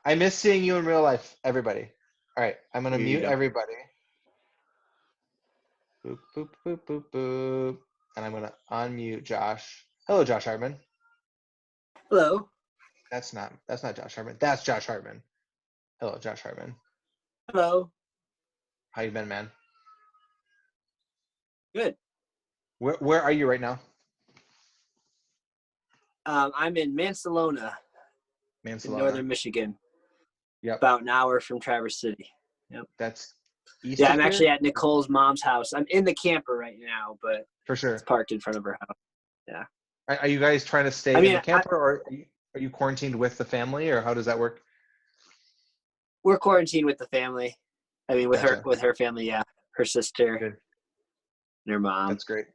I miss seeing you in real life, everybody. All right, I'm gonna Here you mute go. everybody. Boop, boop, boop, boop, boop. And I'm gonna unmute Josh. Hello, Josh Hartman. Hello. That's not Josh Hartman. That's Josh Hartman. Hello, Josh Hartman. Hello. How you been, man? Good. Where are you right now? I'm in Mansalona, in Mansalona. northern Michigan. Yep. About an hour from Traverse City. Yep. That's east Yeah, of I'm here? actually at Nicole's mom's house. I'm in the camper right now, but For sure. it's parked in front of her house. Yeah. Are you guys trying to stay I in mean, the camper, or are you quarantined with the family, or how does that work? we're quarantined with the family. I mean, with Gotcha. her family, yeah. Her sister Good. and her mom. That's great.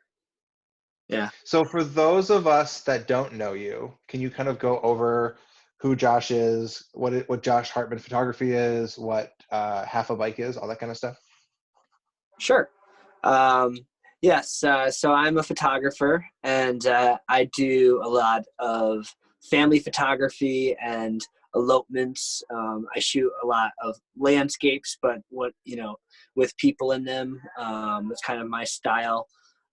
Yeah. So for those of us that don't know you, can you kind of go over who Josh is, what Josh Hartman Photography is, what Half a Bike is, all that kind of stuff? Sure. Yes. So I'm a photographer, and I do a lot of family photography and elopements. I shoot a lot of landscapes, but with people in them. It's kind of my style.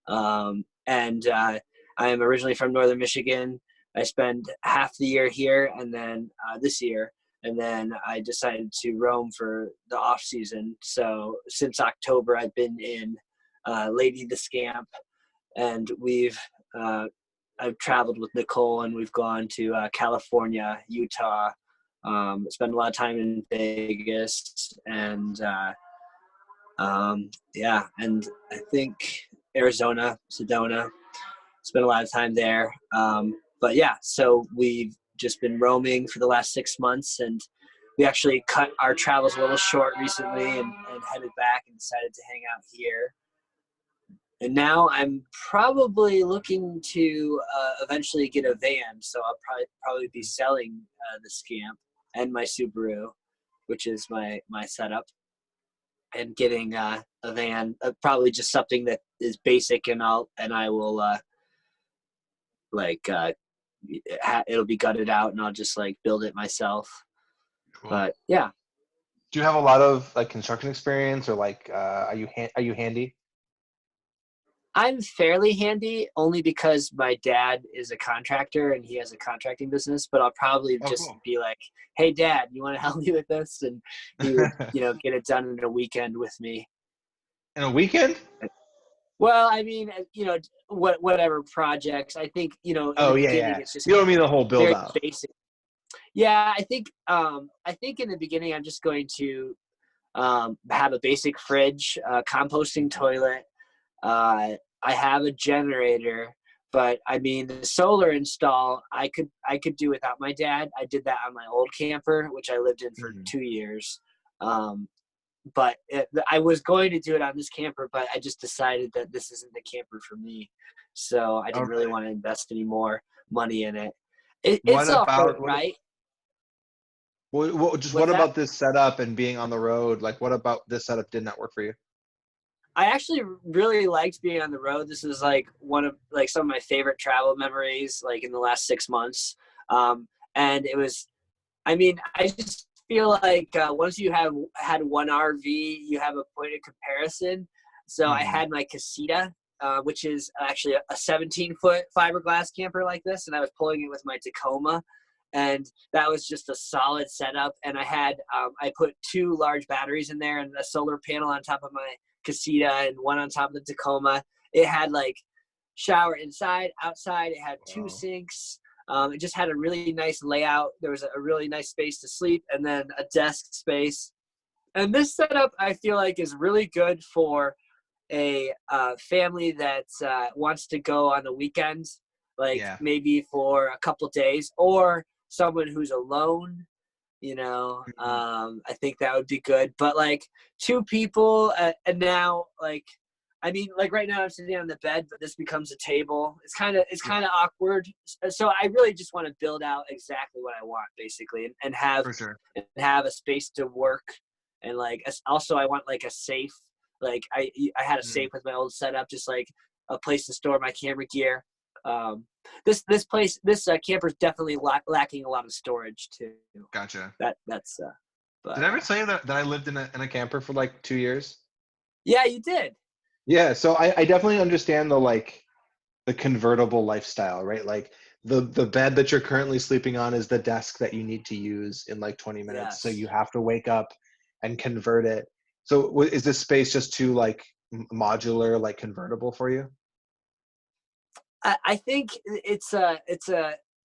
And I am originally from northern Michigan. I spend half the year here, and then this year. And then I decided to roam for the off season. So since October, I've been in Lady the Scamp, and I've traveled with Nicole, and we've gone to California, Utah, spent a lot of time in Vegas, and and I think Arizona, Sedona. Spent a lot of time there. But yeah, so we've just been roaming for the last 6 months, and we actually cut our travels a little short recently and headed back and decided to hang out here. And now I'm probably looking to eventually get a van, so I'll probably be selling the Scamp and my Subaru, which is my setup, and getting a van, probably just something that is basic, and I will it'll be gutted out, and I'll just like build it myself. Cool. But yeah. Do you have a lot of like construction experience, or like are you handy? I'm fairly handy, only because my dad is a contractor and he has a contracting business, but I'll probably just Cool. be like, hey Dad, you want to help me with this? And he would, get it done in a weekend with me. In a weekend? Well, I mean, whatever projects, I think, in the beginning, it's just You don't mean the whole build very out. basic. Yeah, I think in the beginning, I'm just going to have a basic fridge, composting toilet. I have a generator, but I mean the solar install I could do without my dad. I did that on my old camper, which I lived in for 2 years. But I was going to do it on this camper, but I just decided that this isn't the camper for me. So I didn't really want to invest any more money in it. It's all right. What about this setup and being on the road? Like, what about this setup did not work for you? I actually really liked being on the road. This is like one of like some of my favorite travel memories, like in the last 6 months. And it was, I mean, I just feel like once you have had one RV, you have a point of comparison. So I had my Casita, which is actually a 17-foot fiberglass camper like this, and I was pulling it with my Tacoma. And that was just a solid setup. And I had, I put 2 large batteries in there and a solar panel on top of my Casita and one on top of the Tacoma. It had like shower inside, outside. It had 2 sinks. It just had a really nice layout. There was a really nice space to sleep, and then a desk space. And this setup, I feel like, is really good for a family that wants to go on the weekends, maybe for a couple days, or someone who's alone. I think that would be good. But like 2 people, and now I mean, like right now I'm sitting on the bed, but this becomes a table. It's kind of awkward. So I really just want to build out exactly what I want, basically, and have a space to work, and also I want like a safe. I had a safe with my old setup, just like a place to store my camera gear. This camper is definitely lacking a lot of storage too. Gotcha. That's Did but I ever tell you that I lived in a camper for like 2 years? yeah, you did. Yeah, so I definitely understand the convertible lifestyle, right? Like the bed that you're currently sleeping on is the desk that you need to use in like 20 minutes. So you Yes. have to wake up and convert it. So is this space just too like modular, like convertible for you? I think it's a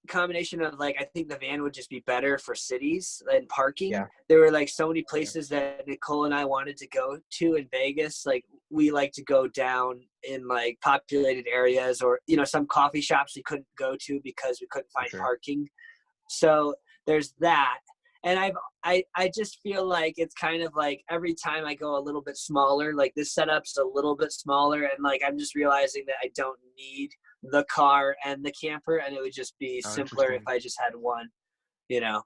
combination of like I think the van would just be better for cities and parking. Yeah. There were like so many Okay. places that Nicole and I wanted to go to in Vegas. Like we like to go down in like populated areas or some coffee shops we couldn't go to because we couldn't For find sure. parking. So there's that. And I just feel like it's kind of like every time I go a little bit smaller, like this setup's a little bit smaller, and like I'm just realizing that I don't need the car and the camper, and it would just be Oh, simpler if interesting. I just had one, you know.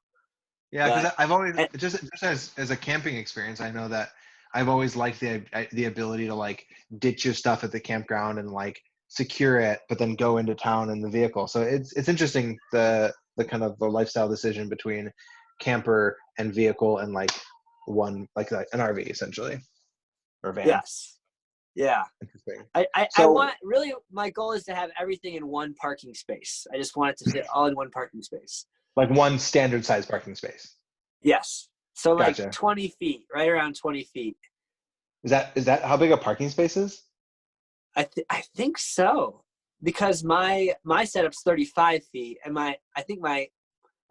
Yeah, But because I've always and, just as a camping experience, I know that I've always liked the ability to like ditch your stuff at the campground and like secure it, but then go into town in the vehicle. So it's interesting the kind of the lifestyle decision between camper and vehicle and like one like an RV essentially or van. yes, yeah. Interesting. I So want really my goal is to have everything in one parking space. I just want it to fit all in one parking space. like one standard size parking space. Yes. So like Gotcha. 20 feet, right around 20 feet. Is that how big a parking space is? I think so because my setup's 35 feet and I think my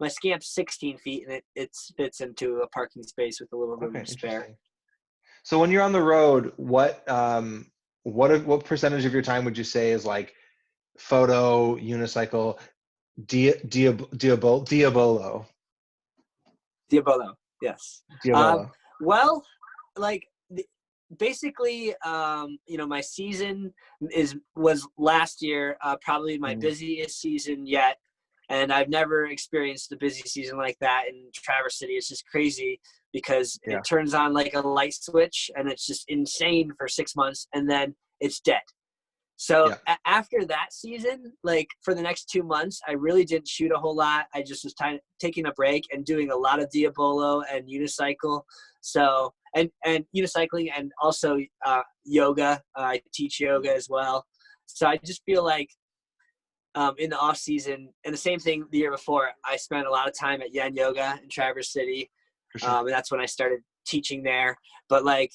scamp's 16 feet and it fits into a parking space with a little room Okay, to spare. interesting. So when you're on the road, what percentage of your time would you say is like photo, unicycle, diabolo, Diabolo, yes. Um, diabolo? well, like basically, my season was last year, probably my Mm, busiest season yet, and I've never experienced a busy season like that in Traverse City. It's just crazy because yeah, it turns on like a light switch, and it's just insane for 6 months, and then it's dead. So yeah, after that season, like for the next 2 months, I really didn't shoot a whole lot. I just was taking a break and doing a lot of diabolo and unicycle. So and unicycling and also yoga. I teach yoga as well. So I just feel like in the off season, and the same thing the year before, I spent a lot of time at Yen Yoga in Traverse City, for sure. and that's when I started teaching there. But like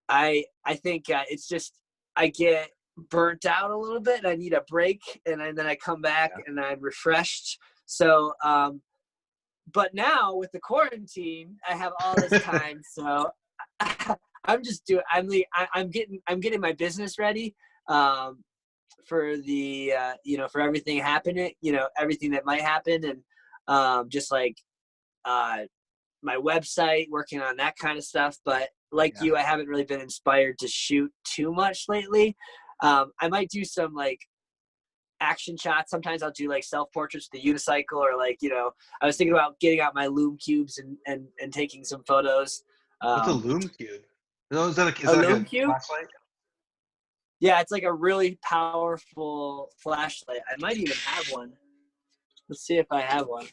I think it's just I get burnt out a little bit. I need a break, and then I come back Yeah, and I'm refreshed. So, but now with the quarantine, I have all this time. So I'm just doing. I'm getting my business ready for the for everything happening. Everything that might happen, and just like uh, my website, working on that kind of stuff. But like yeah. you, I haven't really been inspired to shoot too much lately. I might do some like action shots. Sometimes I'll do like self portraits with the unicycle, or like I was thinking about getting out my loom cubes and taking some photos. What's a Um, loom cube? Is a that like loom a cube? flashlight? Yeah, it's like a really powerful flashlight. I might even have one. Let's see if I have one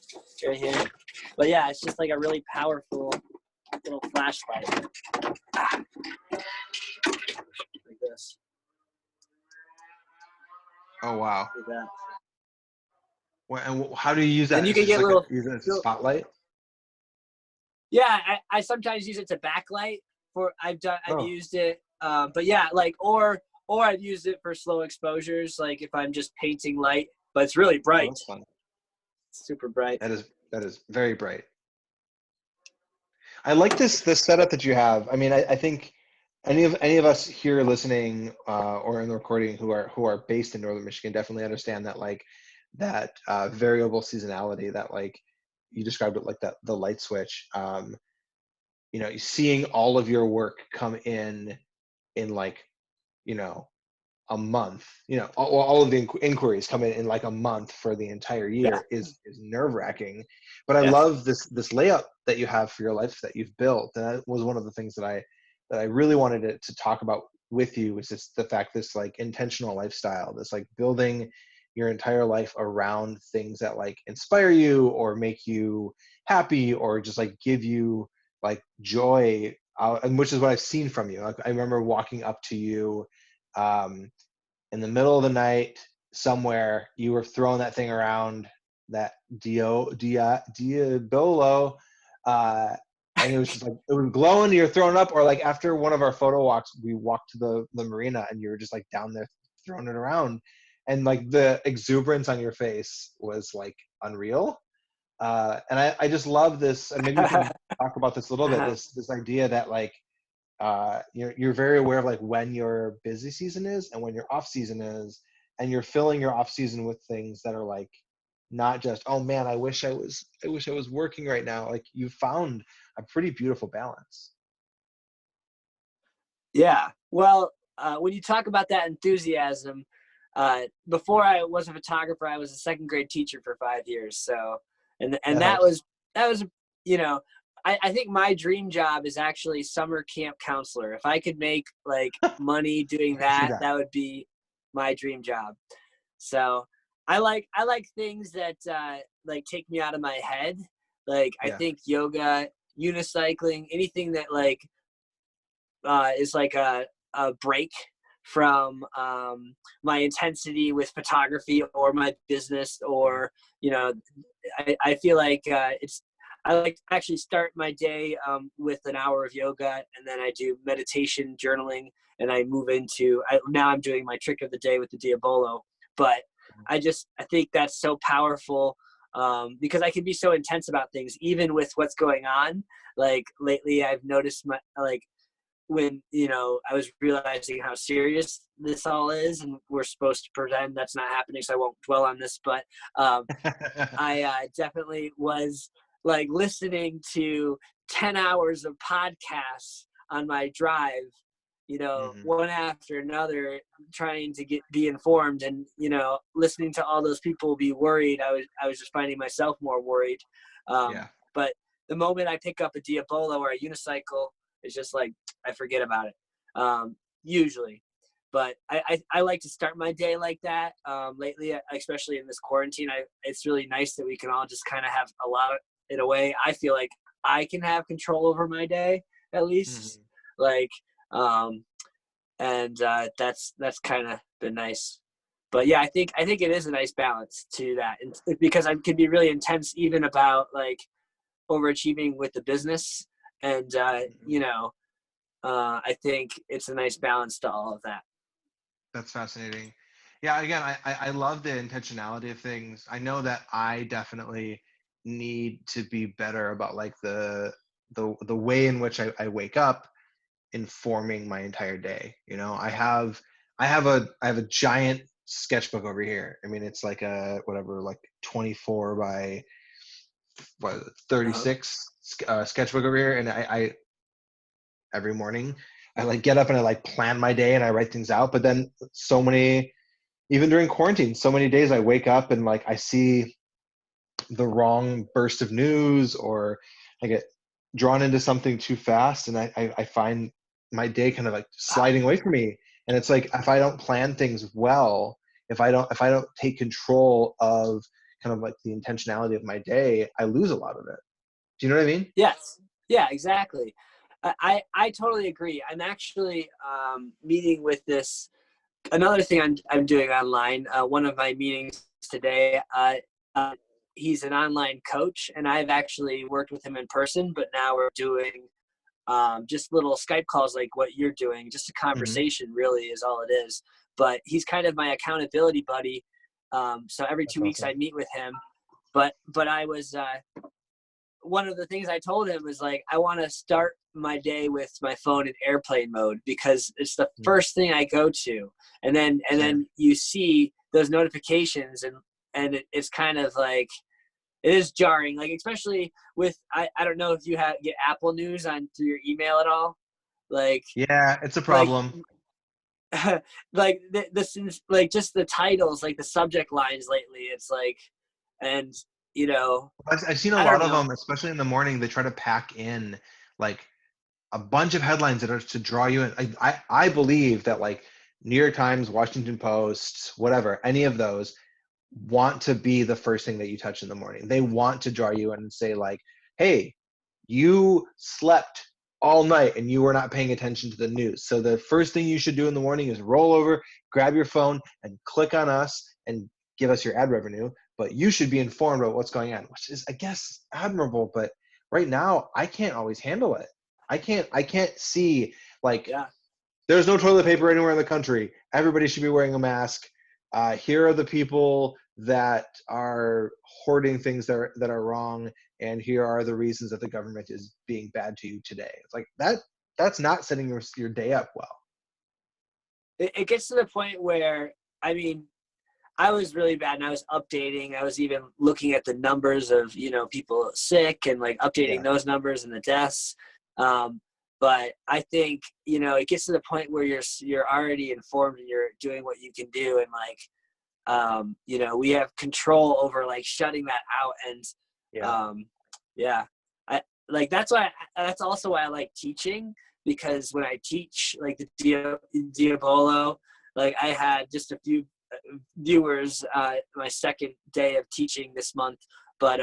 right here. But yeah, it's just like a really powerful little flashlight. Like this. Oh wow. Like that. And how do you use And that? you Is it can just get like little. use it as a spotlight? Yeah, I sometimes use it to backlight. I've Oh, used it, but yeah, like or I've used it for slow exposures, like if I'm just painting light, but it's really oh, bright, that's fun. it's super bright. That is very bright. I like this setup that you have. I mean, I think any of us here listening or in the recording who are based in Northern Michigan definitely understand that like that variable seasonality that like you described it like that the light switch. Seeing all of your work come in like you know a month. All of the inquiries come in like a month for the entire Yeah, year is nerve wracking. But I yeah, love this layout that you have for your life that you've built, and that was one of the things that I really wanted to talk about with you, was just the fact this like intentional lifestyle, this like building your entire life around things that like inspire you or make you happy or just like give you like joy, and which is what I've seen from you. Like, I remember walking up to you um, in the middle of the night somewhere. You were throwing that thing around, that diabolo, uh, and it was just like it was glowing. You're throwing up, or like after one of our photo walks, we walked to the marina, and you were just like down there throwing it around, and like the exuberance on your face was like unreal. And I just love this, and maybe you can talk about this a little bit. This idea that like you're very aware of like when your busy season is and when your off season is, and you're filling your off season with things that are like not just, oh man, I wish I was working right now. Like you found a pretty beautiful balance. Yeah. Well, when you talk about that enthusiasm, before I was a photographer, I was a second grade teacher for 5 years. So, and That that helps. was, you know, I think my dream job is actually summer camp counselor. If I could make like money doing I can see that, that. that would be my dream job. So I like things that like take me out of my head. Like I Yeah. think yoga, unicycling, anything that like is like a break from my intensity with photography or my business, or I feel like I like to actually start my day with an hour of yoga, and then I do meditation, journaling, and I move into now I'm doing my trick of the day with the diabolo. But I think that's so powerful, because I can be so intense about things even with what's going on. Like lately I've noticed my like when I was realizing how serious this all is, and we're supposed to pretend that's not happening, so I won't dwell on this. But I definitely was like listening to 10 hours of podcasts on my drive, Hmm. one after another, trying to be informed, and listening to all those people be worried. I was just finding myself more worried. Yeah. But the moment I pick up a diabolo or a unicycle, it's just like I forget about it, usually. But I like to start my day like that. Lately, especially in this quarantine, it's really nice that we can all just kind of have a lot of, in a way, I feel like I can have control over my day at least. Hmm. Like, um, and that's kind of been nice. But yeah, I think it is a nice balance to that, and because I can be really intense even about like overachieving with the business, and I think it's a nice balance to all of that. That's fascinating. Yeah, again, I love the intentionality of things. I know that I definitely need to be better about like the way in which I wake up informing my entire day. I have a giant sketchbook over here. I mean, it's like a whatever, like 24 by what Uh-huh. 36 sketchbook over here, and I every morning I like get up and I like plan my day and I write things out. But then so many, even during quarantine, so many days I wake up and like I see the wrong burst of news, or I get drawn into something too fast, and I find my day kind of like sliding away from me. And it's like if I don't plan things well, if I don't take control of kind of like the intentionality of my day, I lose a lot of it. Do you know what I mean? Yes. Yeah, exactly. I totally agree. I'm actually meeting with this. Another thing I'm doing online. One of my meetings today. Uh, he's an online coach, and I've actually worked with him in person, but now we're doing just little Skype calls like what you're doing. Just a Hmm. conversation, really, is all it is. But he's kind of my accountability buddy. So every That's 2 weeks I awesome. meet with him. But I was one of the things I told him was like, I want to start my day with my phone in airplane mode, because it's the Mm. first thing I go to. And then Same. you see those notifications, and it's kind of like, it is jarring, like especially with I don't know if you get Apple News on through your email at all. Like Yeah, it's a like problem. like this is like just the titles, like the subject lines lately. It's like, and you know, I've seen a I lot don't of know. them, especially in the morning. They try to pack in like a bunch of headlines that are to draw you in. I believe that like New York Times, Washington Post, whatever, any of those, want to be the first thing that you touch in the morning. They want to draw you in and say like, hey, you slept all night and you were not paying attention to the news. So the first thing you should do in the morning is roll over, grab your phone, and click on us and give us your ad revenue. But you should be informed about what's going on, which is, I guess, admirable. But right now, I can't always handle it. I can't see like Yeah. there's no toilet paper anywhere in the country. Everybody should be wearing a mask. Here are the people that are hoarding things that are wrong, and here are the reasons that the government is being bad to you today. It's like that. That's not setting your day up well. It gets to the point where, I mean, I was really bad, and I was updating. I was even looking at the numbers of, you know, people sick and like updating Yeah. those numbers and the deaths. But I think, you know, it gets to the point where you're already informed and you're doing what you can do, and like, you know, we have control over like shutting that out. And Yeah. yeah, I like that's also why I like teaching, because when I teach like the Diabolo, like I had just a few viewers my second day of teaching this month, but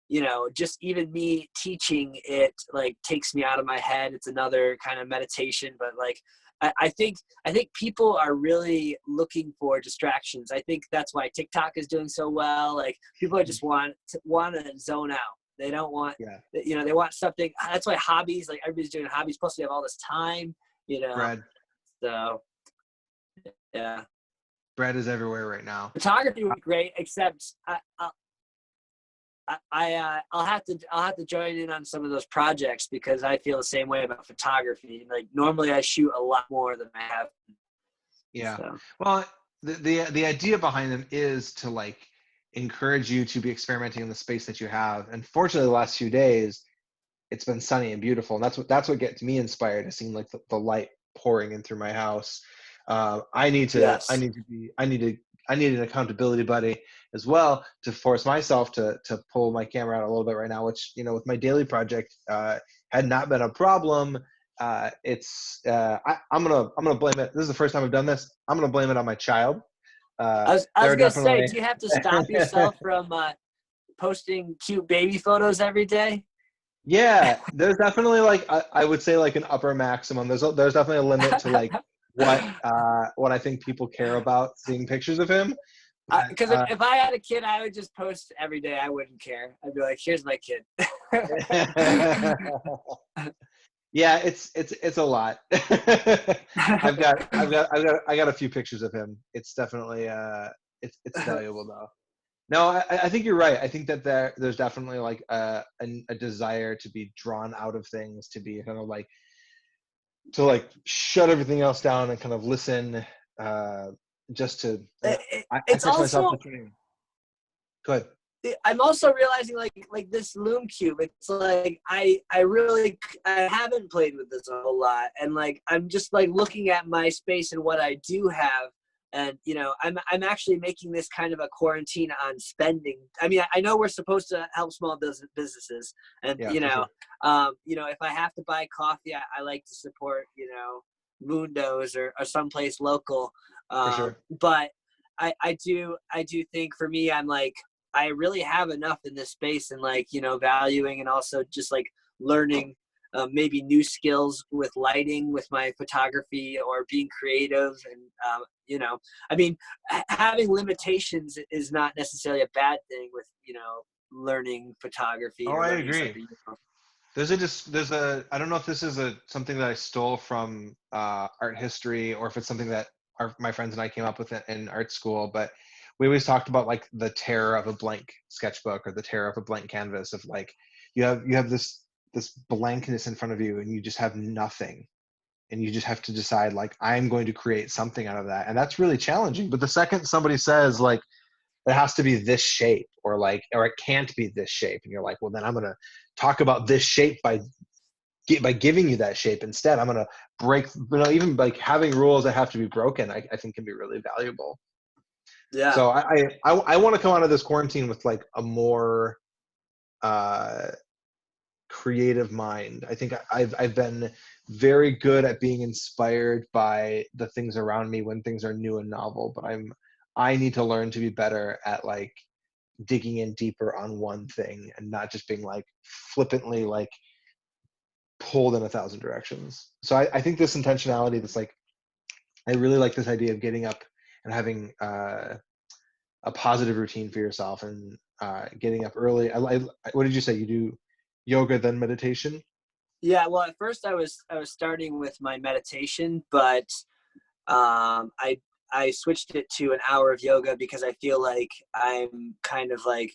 you know, just even me teaching it like takes me out of my head. It's another kind of meditation, but like I think people are really looking for distractions. I think that's why TikTok is doing so well. Like people are just want to zone out. They don't want, Yeah. you know, they want something. That's why hobbies, like everybody's doing hobbies. Plus we have all this time, you know. Bread. So yeah, Bread is everywhere right now. photography would be great, except I'll have to join in on some of those projects, because I feel the same way about photography. Like normally I shoot a lot more than I have. Yeah. So. Well, the idea behind them is to like encourage you to be experimenting in the space that you have. And fortunately, the last few days, it's been sunny and beautiful, and that's what gets me inspired. It seemed like the light pouring in through my house. I need to I Yes. need to be I need an accountability buddy as well to force myself to pull my camera out a little bit right now, which, you know, with my daily project had not been a problem. I'm gonna blame it. This is the first time I've done this. I'm gonna blame it on my child. I was They're gonna say, definitely do you have to stop yourself from posting cute baby photos every day? Yeah, there's definitely like I would say like an upper maximum. There's definitely a limit to like what I think people care about seeing pictures of him. Because But, if I had a kid, I would just post every day. I wouldn't care. I'd be like, "Here's my kid." yeah, it's a lot. I got a few pictures of him. It's definitely it's valuable though. No, I think you're right. I think that there's definitely like a desire to be drawn out of things, to be kind of like to like shut everything else down and kind of listen, uh, just to. I It's catch myself also just turning. Go ahead. I'm also realizing like this Loom Cube. It's like I haven't played with this a whole lot, and like I'm just like looking at my space and what I do have, and you know I'm actually making this kind of a quarantine on spending. I mean I know we're supposed to help small businesses, and Yeah, for sure. you know if I have to buy coffee, I like to support, you know, Mundo's or someplace local, For sure. but I do think for me I'm like I really have enough in this space, and like, you know, valuing and also just like learning maybe new skills with lighting with my photography or being creative. And, you know, I mean, having limitations is not necessarily a bad thing with, you know, learning photography Oh, or I learning agree. something. You know. There's a I don't know if this is a something that I stole from art history or if it's something that my friends and I came up with in art school, but we always talked about like the terror of a blank sketchbook or the terror of a blank canvas of like you have this blankness in front of you and you just have nothing, and you just have to decide like I'm going to create something out of that, and that's really challenging. But the second somebody says like it has to be this shape or it can't be this shape, and you're like, well, then I'm going to talk about this shape by giving you that shape instead. I'm going to break, even like having rules that have to be broken, I think can be really valuable. Yeah. So I want to come out of this quarantine with like a more uh creative mind. I think I've been very good at being inspired by the things around me when things are new and novel, but I need to learn to be better at like digging in deeper on one thing and not just being like flippantly like pulled in 1,000 directions. So I think this intentionality, that's like, I really like this idea of getting up and having a positive routine for yourself, and getting up early. What did you say? You do yoga, then meditation? Yeah, well, at first I was starting with my meditation, but I switched it to an hour of yoga because I feel like I'm kind of like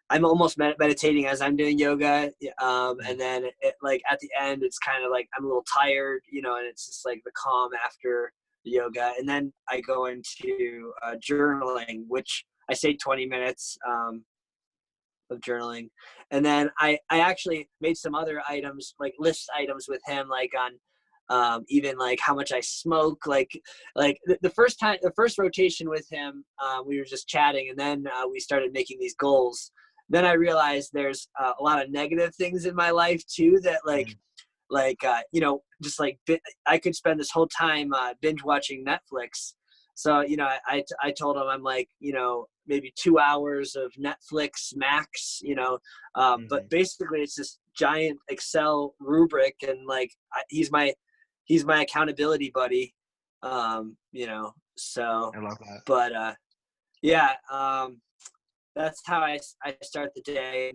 I'm almost meditating as I'm doing yoga, and then like at the end it's kind of like I'm a little tired, and it's just like the calm after the yoga, and then I go into journaling, which I say 20 minutes. Of journaling, and then I actually made some other items, like list items with him, like on even like how much I smoke, like the first rotation with him, we were just chatting, and then we started making these goals. Then I realized there's a lot of negative things in my life too, that just like I could spend this whole time binge watching Netflix. So I told him I'm like maybe 2 hours of Netflix max. But basically it's this giant Excel rubric, and like he's my accountability buddy. So I love that. but yeah, that's how I start the day.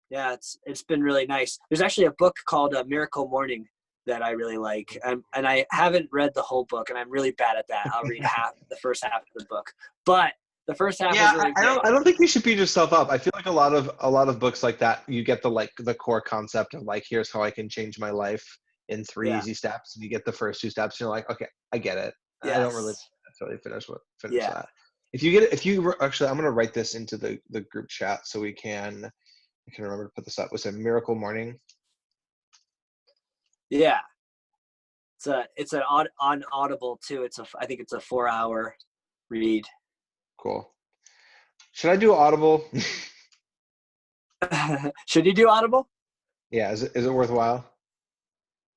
Yeah, it's been really nice. There's actually a book called Miracle Morning that I really like, and I haven't read the whole book, and I'm really bad at that. I'll read the first half of the book, but the first half Yeah, is really I great. don't think you should beat yourself up. I feel like a lot of books like that, you get the core concept of like, here's how I can change my life in three Yeah. easy steps, and you get the first two steps, and you're like, okay, I get it. I don't really Yes. necessarily finish Yeah. that. Actually, I'm gonna write this into the group chat so I can remember to put this up. Was a Miracle Morning. Yeah. It's on Audible too. I think it's a 4-hour read. Cool. Should I do Audible? Should you do Audible? Yeah, is it worthwhile?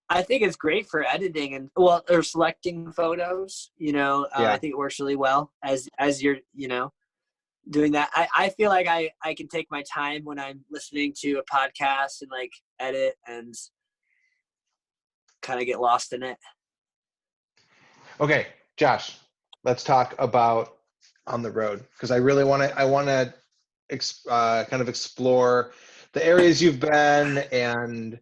I think it's great for editing or selecting photos. I Yeah. think it works really well as you're doing that. I feel like I can take my time when I'm listening to a podcast and like edit and kind of get lost in it. Okay, Josh, let's talk about on the road, because I want to kind of explore the areas you've been, and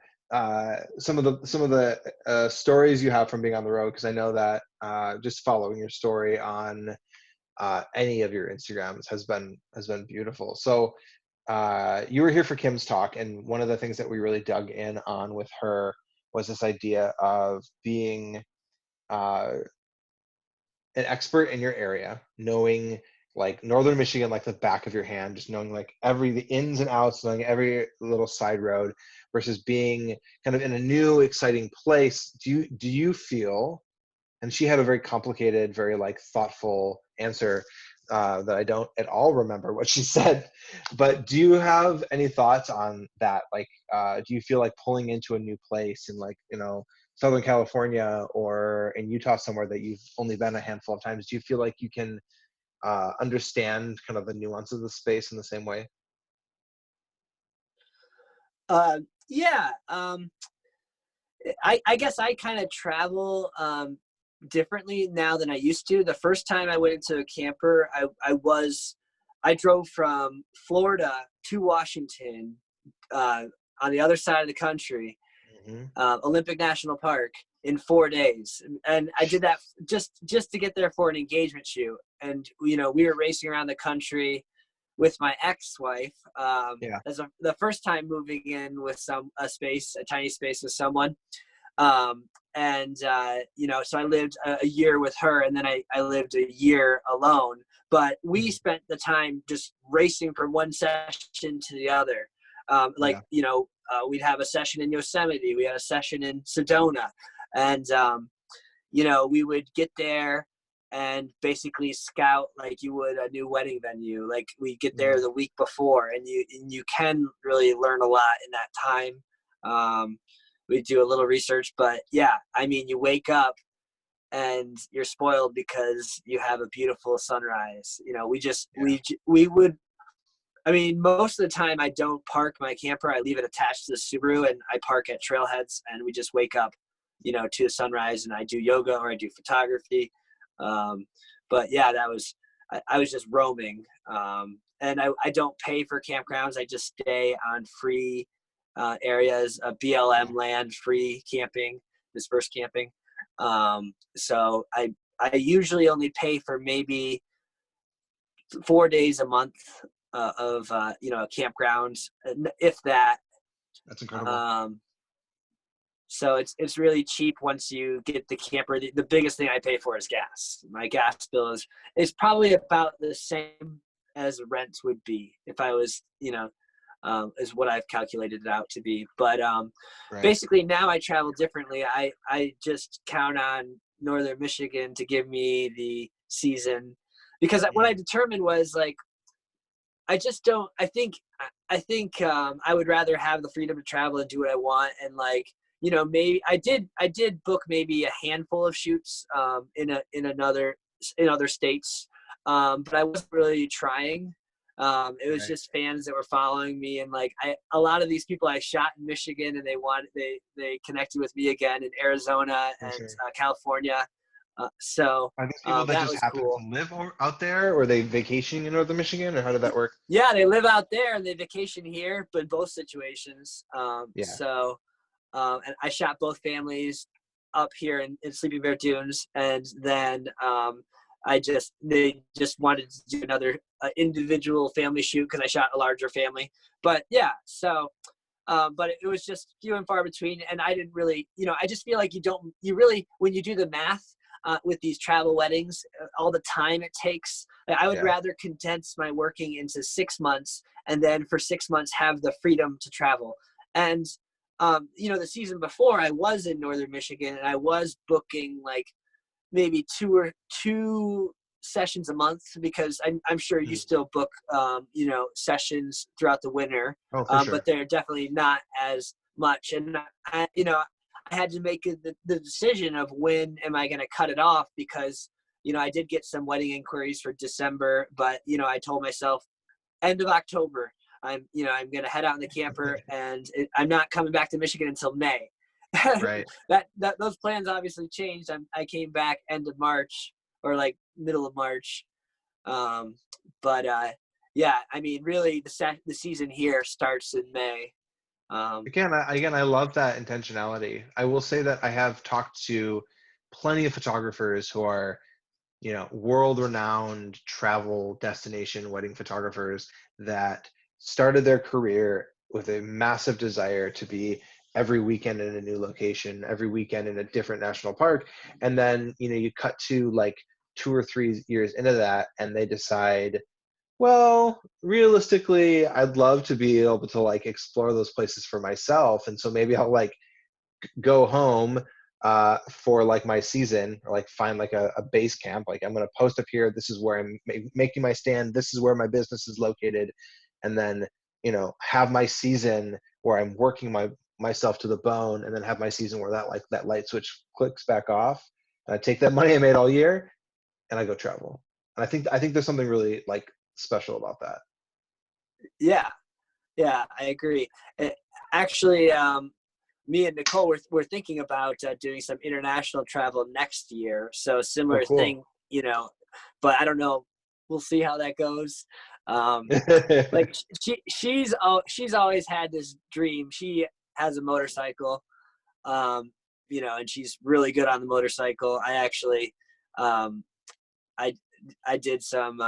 some of the stories you have from being on the road, because I know that just following your story on any of your Instagrams has been beautiful. So you were here for Kim's talk, and one of the things that we really dug in on with her was this idea of being uh, an expert in your area, knowing like northern Michigan like the back of your hand, just knowing like the ins and outs, knowing every little side road, versus being kind of in a new exciting place. Do you feel, and she had a very complicated, very like thoughtful answer that I don't at all remember what she said, but do you have any thoughts on that? Like, do you feel like pulling into a new place in like, Southern California or in Utah, somewhere that you've only been a handful of times, do you feel like you can understand kind of the nuance of the space in the same way? Yeah. I guess I kind of travel differently now than I used to. The first time I went into a camper, I drove from Florida to Washington, on the other side of the country, Hmm. Olympic National Park, in 4 days, and I did that just to get there for an engagement shoot. And we were racing around the country with my ex-wife. Yeah. As the first time moving in with a tiny space with someone. And so I lived a year with her, and then I lived a year alone. But we Mhm. spent the time just racing from one session to the other. Yeah. We'd have a session in Yosemite, we had a session in Sedona, and we would get there and basically scout like you would a new wedding venue. Like we get there Mhm. the week before, and you can really learn a lot in that time. We do a little research, but yeah, I mean, you wake up and you're spoiled because you have a beautiful sunrise. You know, Yeah. we would, I mean, most of the time I don't park my camper. I leave it attached to the Subaru, and I park at trailheads, and we just wake up, you know, to the sunrise, and I do yoga or I do photography. Um, but yeah, I was just roaming. And I don't pay for campgrounds. I just stay on free areas, BLM land, free camping, dispersed camping. So I usually only pay for maybe 4 days a month of you know, a campground, if that. That's incredible. Um, so it's really cheap once you get the camper. The biggest thing I pay for is gas. My gas bill is probably about the same as rent would be if I was, you know, is what I've calculated it out to be. But Right. basically now I travel differently. I just count on Northern Michigan to give me the season, because what I determined was, like, I just don't. I think I would rather have the freedom to travel and do what I want. And, like, you know, maybe I did book maybe a handful of shoots in other states, but I wasn't really trying. It was Right. just fans that were following me, and, like, a lot of these people I shot in Michigan, and they connected with me again in Arizona For and sure. California. So Are these people that that just was happen cool. to live out there, or are they vacationing in northern Michigan, or how did that work? Yeah, they live out there and they vacation here, but in both situations. Yeah. And I shot both families up here in Sleeping Bear Dunes, and then they just wanted to do another individual family shoot because I shot a larger family. But yeah, so but it was just few and far between, and I didn't really, you know, I just feel like you really, when you do the math with these travel weddings, all the time it takes, I would Yeah. rather condense my working into 6 months, and then for 6 months have the freedom to travel. And you know, the season before I was in Northern Michigan, and I was booking like maybe two sessions a month, because I'm sure you Mhm. still book you know, sessions throughout the winter, Oh, for but sure. they're definitely not as much. And you know, I had to make the decision of when am I going to cut it off, because, you know, I did get some wedding inquiries for December, but, you know, I told myself end of October I'm going to head out in the camper, and I'm not coming back to Michigan until May. Right. That those plans obviously changed. I came back end of March, or like middle of March. Um, but yeah, I mean, really, the season here starts in May. Um, Again, I love that intentionality. I will say that I have talked to plenty of photographers who are, world-renowned travel destination wedding photographers that started their career with a massive desire to be every weekend in a new location, every weekend in a different national park, and then you cut to like 2 or 3 years into that, and they decide, well, realistically, I'd love to be able to like explore those places for myself, and so maybe I'll like go home for like my season, or like find like a base camp. Like I'm going to post up here. This is where I'm making my stand. This is where my business is located, and then have my season where I'm working myself to the bone, and then have my season where that light switch clicks back off, and I take that money I made all year and I go travel. And I think there's something really like special about that. yeah, yeah, I agree. Uh, Actually, me and Nicole were thinking about doing some international travel next year. So Oh, similar cool. thing, you know, but I don't know. We'll see how that goes. Like she's always had this dream. She has a motorcycle, um, you know, and she's really good on the motorcycle. I actually, um, I I did some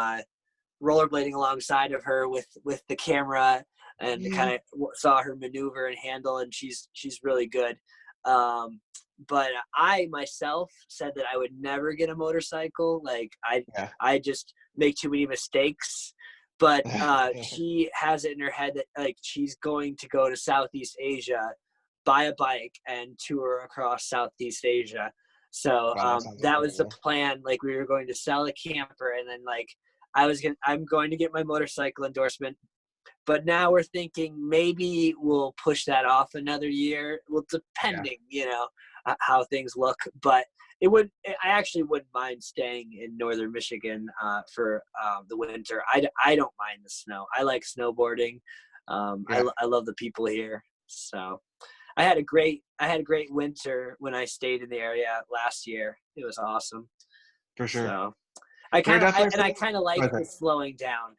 rollerblading alongside of her with the camera, and kind of saw her maneuver and handle, and she's really good. Um, but I myself said that I would never get a motorcycle. Like Yeah. I just make too many mistakes. But she has it in her head that, like, she's going to go to Southeast Asia, buy a bike, and tour across Southeast Asia. So Wow, that sounds that was the incredible. plan. Like, we were going to sell a camper, and then, like, I'm going to get my motorcycle endorsement. but now we're thinking maybe we'll push that off another year. Well, depending, how things look. But I actually wouldn't mind staying in northern Michigan for the winter. I don't mind the snow. I like snowboarding. I love the people here. So I had a great winter when I stayed in the area last year. It was awesome. For sure. So I kind of like the slowing down,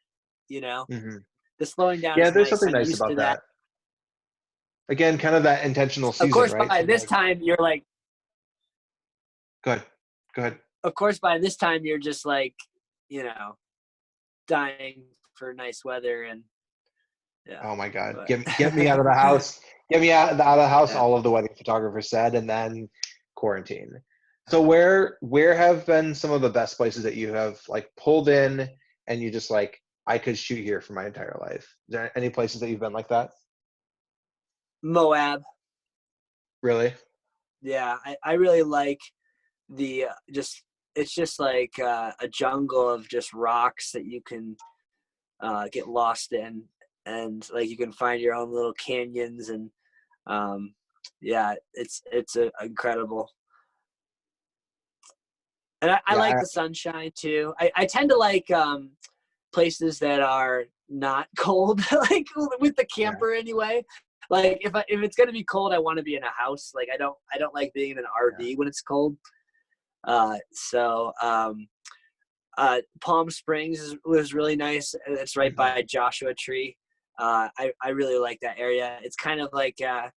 Mm-hmm. the slowing down Yeah, is there's nice. something I'm nice used to about that. that. Again, kind of that intentional Of season, course, right? by So this like, time you're like, go ahead. of course, by this time you're just like, dying for nice weather and yeah. Oh my God, But get me out of the house. Get me out of the house. yeah. All of the wedding photographers said, and then quarantine. So where have been some of the best places that you have like pulled in and you just like, I could shoot here for my entire life? Is there any places that you've been like that? Moab. Really? Yeah, I really like the it's just like a jungle of just rocks that you can get lost in, and like you can find your own little canyons, and yeah, it's incredible. And I like Yeah, the sunshine too. I tend to like places that are not cold, like with the yeah, camper anyway. Like if it's gonna be cold, I want to be in a house. Like I don't like being in an yeah. RV when it's cold. So Palm Springs was really nice. It's right Hmm. by Joshua Tree. I really like that area. It's kind of like a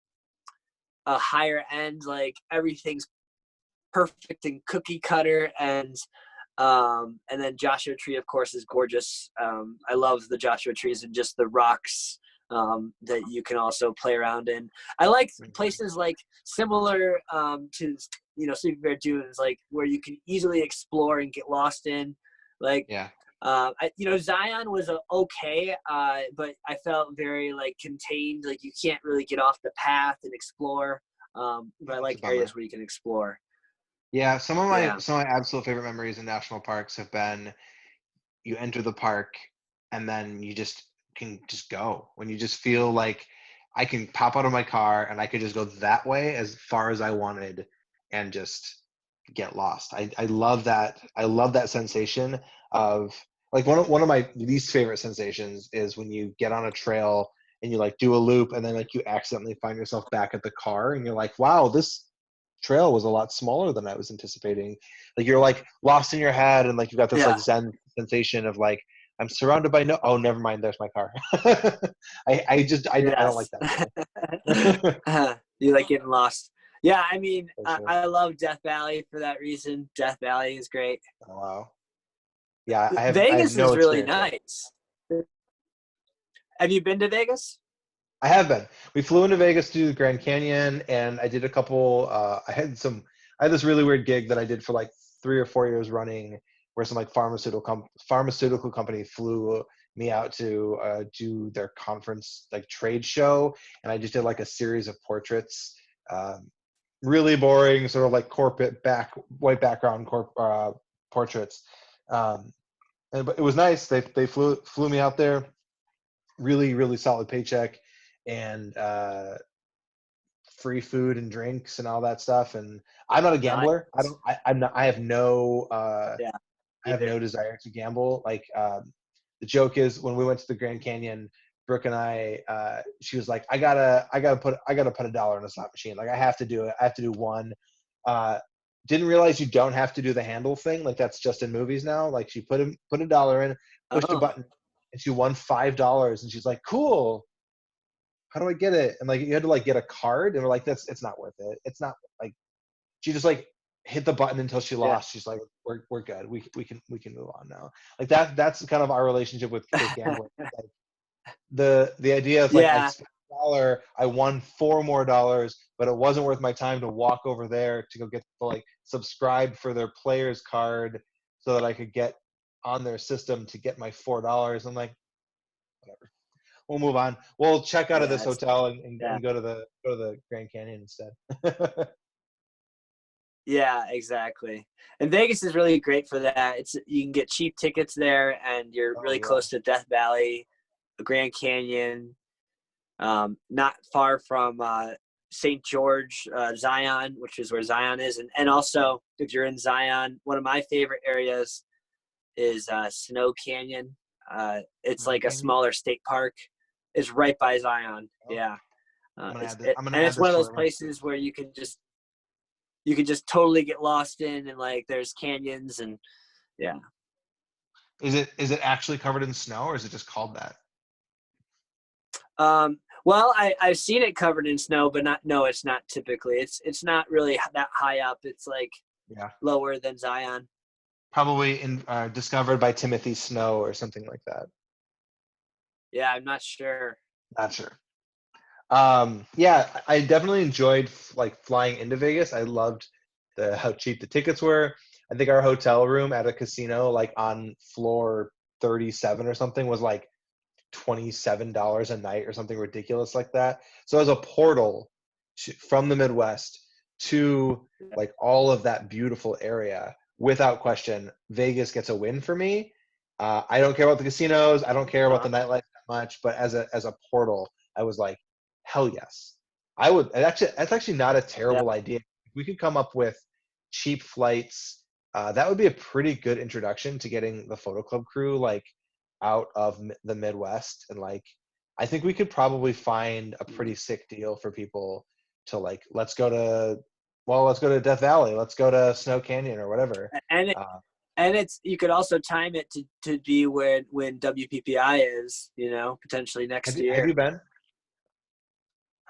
higher end, like everything's perfect and cookie cutter, and then Joshua Tree, of course, is gorgeous. I love the Joshua trees and just the rocks that you can also play around in. I like Hmm. places like similar to Sleeping Bear Dunes, like where you can easily explore and get lost in. Like Yeah, Zion was okay, but I felt very like contained. Like you can't really get off the path and explore. But I that's a like bummer. areas where you can explore. Yeah, Yeah. some of my absolute favorite memories in national parks have been you enter the park and then you just can just go when you just feel like I can pop out of my car and I could just go that way as far as I wanted and just get lost. I love that. I love that sensation of like one of my least favorite sensations is when you get on a trail and you like do a loop and then like you accidentally find yourself back at the car and you're like, wow, this trail was a lot smaller than I was anticipating. Like you're like lost in your head and like you've got this like Yeah. zen sensation of like I'm surrounded by no oh never mind, there's my car. I don't like Yes. that feeling. You like getting lost. Yeah, I mean, For sure. I love Death Valley for that reason. Death Valley is great. Oh, wow. Yeah, I have Vegas no is really experience there. nice. Have you been to Vegas? I have been. We flew into Vegas to do the Grand Canyon, and I did a couple. I had this really weird gig that I did for like 3 or 4 years running, where some like pharmaceutical company flew me out to do their conference like trade show, and I just did like a series of portraits. Um, Really boring, sort of like corporate white background portraits. Um, but it was nice. They flew me out there. Really solid paycheck, and free food and drinks and all that stuff. And I'm not a gambler. I Nice. don't. I'm not. Yeah, I have either. no desire to gamble. Like the joke is when we went to the Grand Canyon, Brooke and I, she was like, I gotta put $1 in a slot machine. Like I have to do it. I have to do one. Uh, didn't realize you don't have to do the handle thing. Like that's just in movies now. Like she put $1 in, pushed a Oh, button, and she won $5. And she's like, cool. How do I get it? And like you had to like get a card, and we're like, it's not worth it. It's not like she just like hit the button until she yeah. lost. She's like, we're good. We can move on now. Like that's kind of our relationship with gambling. Like the idea of like I Yeah, spent $1, I won $4 more, but it wasn't worth my time to walk over there to go get the like subscribe for their players card so that I could get on their system to get my $4. I'm like, whatever. We'll move on. We'll check out of this yeah, hotel and, yeah, and go to the Grand Canyon instead. yeah, exactly. And Vegas is really great for that. You can get cheap tickets there, and you're Oh really yeah. close to Death Valley. Grand Canyon, not far from St. George, Zion, which is where Zion is. And also, if you're in Zion, one of my favorite areas is Snow Canyon. It's like a smaller state park. It's right by Zion. Oh, Yeah. I'm gonna add this. I'm gonna And add it's one this of to those our list. places where you can just totally get lost in, and like there's canyons and yeah. Is it actually covered in snow, or is it just called that? Well, I've seen it covered in snow, but no, it's not typically. It's not really that high up. It's like Yeah, lower than Zion. probably discovered by Timothy Snow or something like that. Yeah, I'm not sure. Not sure. Yeah, I definitely enjoyed like flying into Vegas. I loved how cheap the tickets were. I think our hotel room at a casino, like on floor 37 or something, was like $27 a night or something ridiculous like that. So as a portal from the Midwest to like all of that beautiful area, without question, Vegas gets a win for me. I don't care about the casinos. I don't care about the nightlife that much. But as a portal, I was like, hell yes. I would actually. That's actually not a Yeah. terrible idea. If we could come up with cheap flights, that would be a pretty good introduction to getting the photo club crew like out of the Midwest. And like I think we could probably find a pretty sick deal for people to like let's go to Death Valley, let's go to Snow Canyon or whatever. And and it's you could also time it to be when WPPI is, potentially next Have year. you been?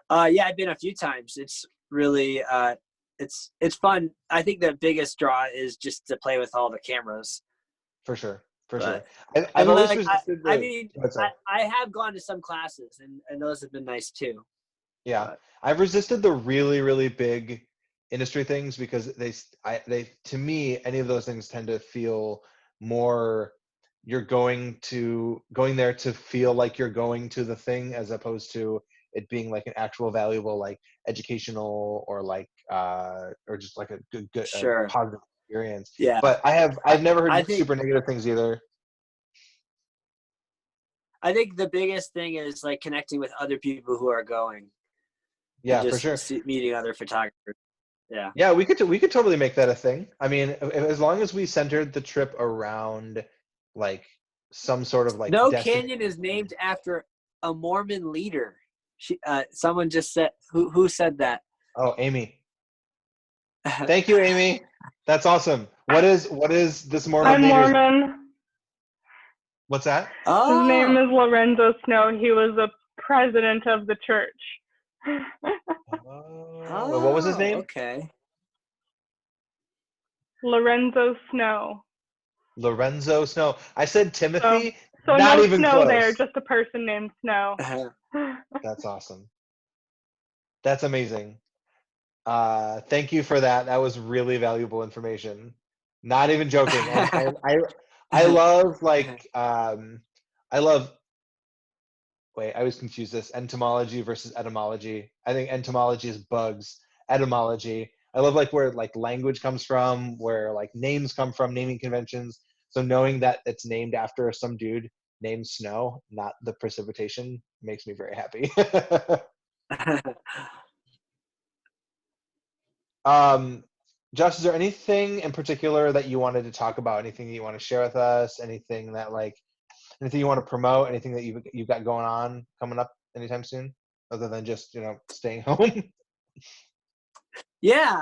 Yeah, I've been a few times. It's really it's fun. I think the biggest draw is just to play with all the cameras. For sure, for But sure. I've always like resisted I the. mean What's that? I have gone to some classes and those have been nice too. Yeah, But I've resisted the really, really big industry things because they to me any of those things tend to feel more you're going there to feel like you're going to the thing as opposed to it being like an actual valuable like educational or like or just like a good sure. positive experience. Yeah. But I've never I heard think super negative things either. I think the biggest thing is like connecting with other people who are going and Yeah, for just sure. meeting other photographers. Yeah. Yeah, we could totally make that a thing. I mean, as long as we centered the trip around like some sort of like Snow destination. Canyon is named after a Mormon leader. Someone just said who said that? Oh, Amy. Thank you, Amy. That's awesome. What is this Mormon I'm leader's? Mormon. What's that? His name Oh, is Lorenzo Snow. He was a president of the church. What was his oh, name? okay. Lorenzo Snow. Lorenzo Snow. I said So, Timothy, so not no even snow there, close. just a person named Snow. That's awesome. That's amazing. Thank you for that. That was really valuable information. Not even joking. And I love like I love wait, I was confused this entomology versus etymology. I think entomology is bugs. Etymology. I love like where like language comes from, where like names come from, naming conventions. So knowing that it's named after some dude named Snow, not the precipitation, makes me very happy. Um, Josh, is there anything in particular that you wanted to talk about? Anything that you want to share with us? Anything that like anything you want to promote? Anything that you've got going on coming up anytime soon, other than just staying home? Yeah,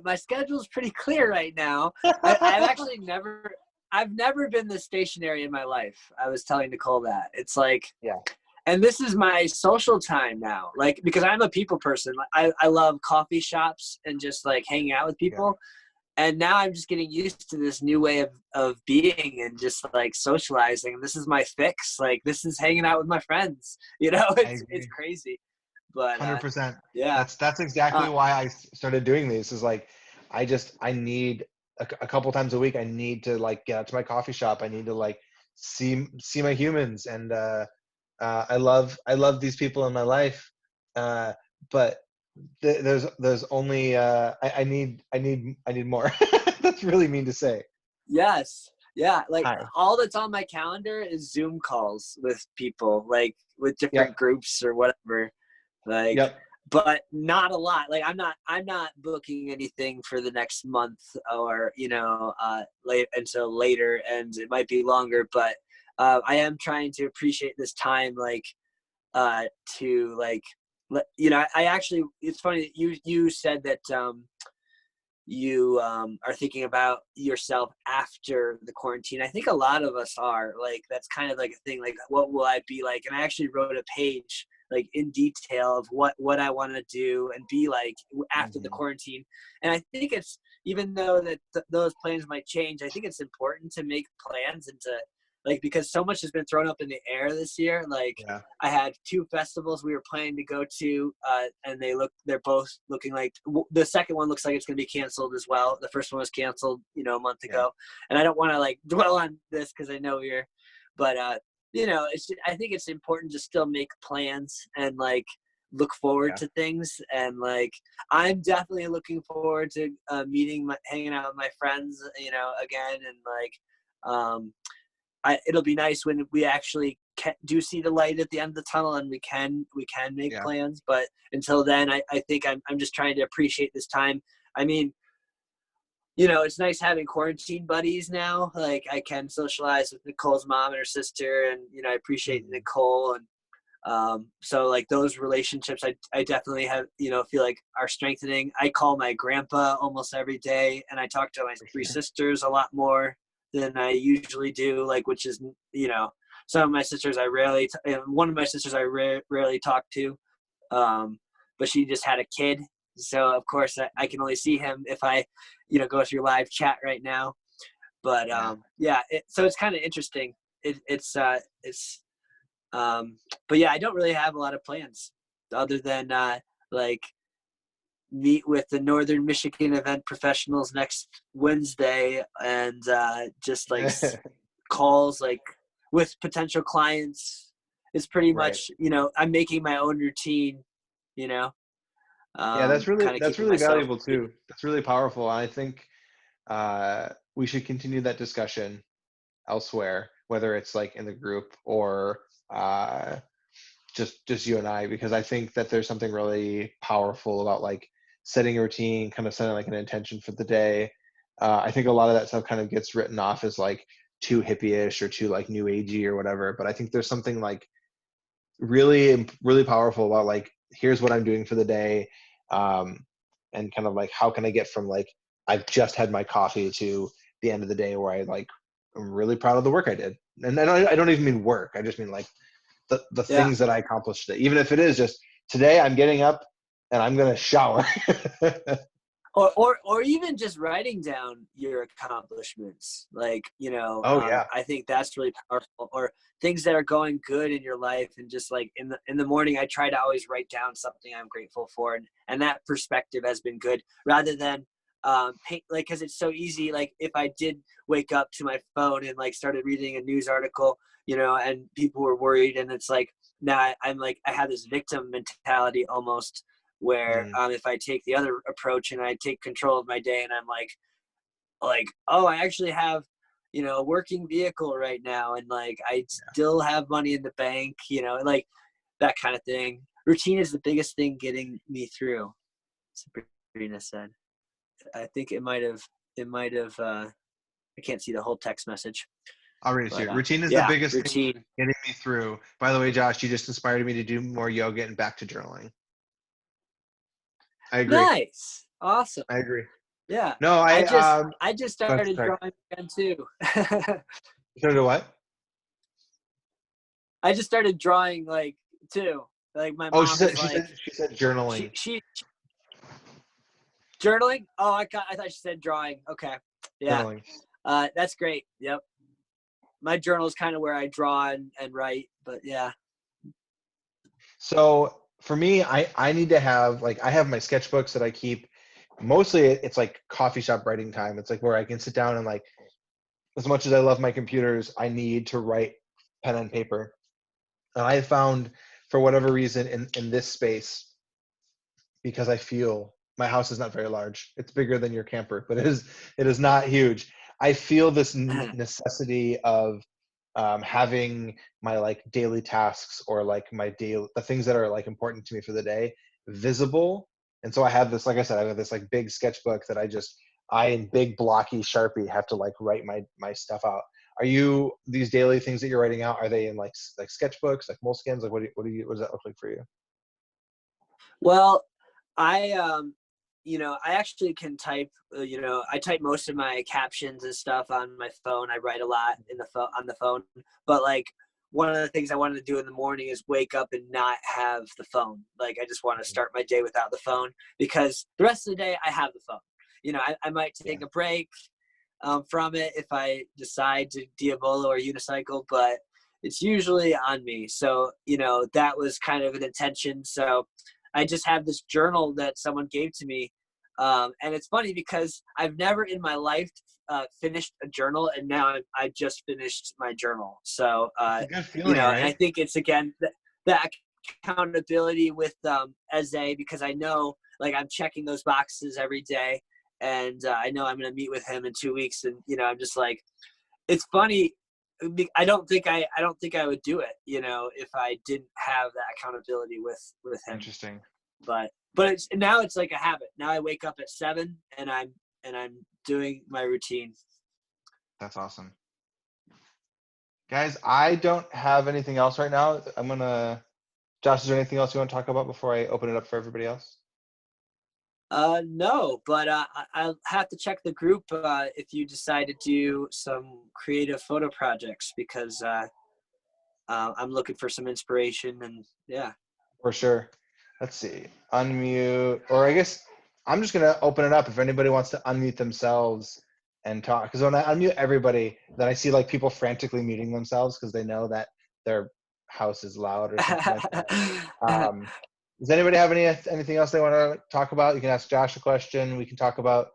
my schedule's pretty clear right now. I've never been this stationary in my life. I was telling Nicole that. It's like, Yeah, and this is my social time now. Like, because I'm a people person. I love coffee shops and just like hanging out with yeah, people. And now I'm just getting used to this new way of being and just like socializing. This is my fix. Like, this is hanging out with my friends. I It's agree. crazy. But 100%. yeah. That's exactly Uh, why I started doing these. Is like I need a couple times a week. I need to like get out to my coffee shop. I need to like see my humans, and I love these people in my life. But there's only I need more. That's really mean to say. yes. Yeah, like Hi. all that's on my calendar is Zoom calls with people, like with different Yep. groups or whatever. Like, Yep. but not a lot. Like I'm not booking anything for the next month or, late until later, and it might be longer, but I am trying to appreciate this time, like to like I actually, it's funny that you said that you are thinking about yourself after the quarantine. I think a lot of us are, like, that's kind of like a thing, like what will I be like? And I actually wrote a page like in detail of what I want to do and be like after the Mm-hmm. quarantine. And I think it's, even though that those plans might change, I think it's important to make plans and to, like, because so much has been thrown up in the air this year. Like, Yeah. I had 2 festivals we were planning to go to, and they're both looking like, the second one looks like it's going to be canceled as well. The first one was canceled, a month Yeah. ago. And I don't want to like dwell on this because I know but I think it's important to still make plans and like look forward Yeah. to things. And like, I'm definitely looking forward to hanging out with my friends, again. And like, it'll be nice when we actually do see the light at the end of the tunnel and we can make Yeah. plans. But until then, I think I'm just trying to appreciate this time. I mean, it's nice having quarantine buddies now. Like, I can socialize with Nicole's mom and her sister, and I appreciate Mm-hmm. Nicole. And so like those relationships, I definitely have, feel like are strengthening. I call my grandpa almost every day, and I talk to my For 3 sure. sisters a lot more than I usually do. Like, which is, some of my sisters one of my sisters I rarely talk to, but she just had a kid. So of course I can only see him if I, go through live chat right now. But Yeah. so it's kind of interesting. It's but yeah, I don't really have a lot of plans other than like meet with the Northern Michigan event professionals next Wednesday, and just like calls like with potential clients. It's pretty Right. much, I'm making my own routine, you know, Yeah, kind of that's keeping really myself valuable busy. too. That's really powerful. I think we should continue that discussion elsewhere, whether it's like in the group or uh, just you and I, because I think that there's something really powerful about like setting a routine, kind of setting like an intention for the day. I think a lot of that stuff kind of gets written off as like too hippie-ish or too like new agey or whatever. But I think there's something like really powerful about like, here's what I'm doing for the day, um, and kind of like how can I get from like I've just had my coffee to the end of the day where I like I'm really proud of the work I did. And I don't even mean work. I just mean like the Yeah. things that I accomplished today, even if it is just today I'm getting up and I'm gonna shower. Or even just writing down your accomplishments, like, Oh yeah, I think that's really powerful. Or things that are going good in your life, and just like in the morning, I try to always write down something I'm grateful for, and that perspective has been good, rather than paint, like, because it's so easy. Like, if I did wake up to my phone and like started reading a news article, and people were worried, and it's like, now I'm like, I have this victim mentality almost, where mm, if I take the other approach and I take control of my day, and I'm like, oh, I actually have, a working vehicle right now, and like I still have money in the bank, like that kind of thing. Routine is the biggest thing getting me through, Sabrina said. I think it might have I can't see the whole text message, I'll read it to but you. Routine is the yeah, biggest thing routine. getting me through. By the way, Josh, you just inspired me to do more yoga and back to journaling. I agree. Nice. Awesome. I agree. Yeah. No, I just that's started sorry. drawing again too. So do what? I just started drawing like too. Like, my Oh, mom is like, she said she journaling. she journaling. Oh, I thought she said drawing. Okay, yeah, Journaling. that's great. Yep, my journal is kind of where I draw and write. But yeah, So for me, I need to have like I have my sketchbooks that I keep. Mostly it's like coffee shop writing time. It's like where I can sit down and like as much as I love my computers, I need to write pen and paper. And I found for whatever reason in this space, because I feel my house is not very large. It's bigger than your camper, but it is not huge. I feel this necessity of having my like daily tasks or like the things that are like important to me for the day visible. And so I have this, like I said, I have this like big sketchbook that I in big blocky Sharpie have to like write my stuff out. Are you, these daily things that you're writing out, are they in like sketchbooks, like moleskins? Like what does that look like for you? Well, I I actually can type. I type most of my captions and stuff on my phone. I write a lot on the phone. But like one of the things I wanted to do in the morning is wake up and not have the phone. Like I just want to start my day without the phone, because the rest of the day I have the phone. I might take a break from it if I decide to diablo or unicycle, but it's usually on me. So that was kind of an intention. So I just have this journal that someone gave to me. And it's funny because I've never in my life finished a journal, and now I just finished my journal. So, It's a good feeling, and right? I think it's, again, that accountability with Eze, because I know like I'm checking those boxes every day, and I know I'm going to meet with him in 2 weeks. And, I'm just like, it's funny. I don't think I would do it, if I didn't have that accountability with him. Interesting. But now it's like a habit. Now I wake up at 7 and I'm doing my routine. That's awesome. Guys, I don't have anything else right now. Josh, is there anything else you want to talk about before I open it up for everybody else? No, but I'll have to check the group if you decide to do some creative photo projects, because I'm looking for some inspiration, and yeah. For sure. Let's see. Unmute, or I guess I'm just gonna open it up if anybody wants to unmute themselves and talk. Because when I unmute everybody, then I see like people frantically muting themselves because they know that their house is loud or something like that. Does anybody have anything else they want to talk about? You can ask Josh a question. We can talk about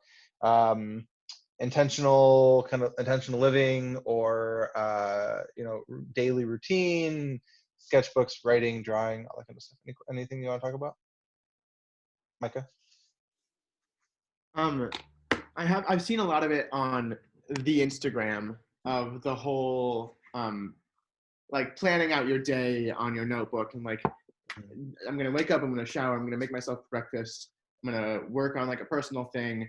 intentional living, or daily routine, sketchbooks, writing, drawing, all that kind of stuff. Anything you want to talk about, Micah? I've seen a lot of it on the Instagram of the whole like planning out your day on your notebook, and like I'm gonna wake up, I'm gonna shower, I'm gonna make myself breakfast, I'm gonna work on like a personal thing,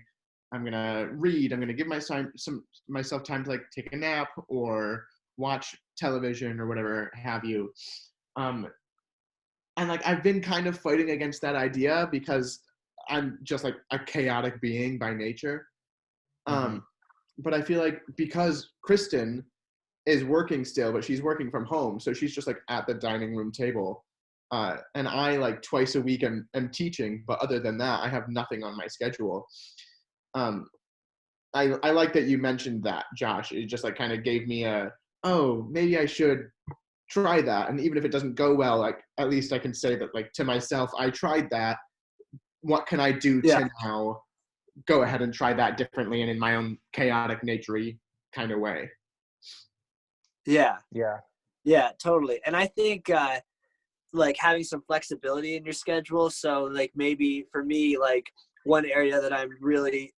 I'm gonna read, I'm gonna give myself time to like take a nap or watch television or whatever have you. And like I've been kind of fighting against that idea because I'm just like a chaotic being by nature. But I feel like because Kristen is working still, but she's working from home, so she's just like at the dining room table. And I like twice a week am teaching, but other than that, I have nothing on my schedule. I like that you mentioned that, Josh. It just like kind of gave me maybe I should try that. And even if it doesn't go well, like at least I can say that like to myself, I tried that. What can I do to now go ahead and try that differently and in my own chaotic, nature-y kind of way? Yeah, totally. And I think like having some flexibility in your schedule. So like maybe for me, like one area that I'm really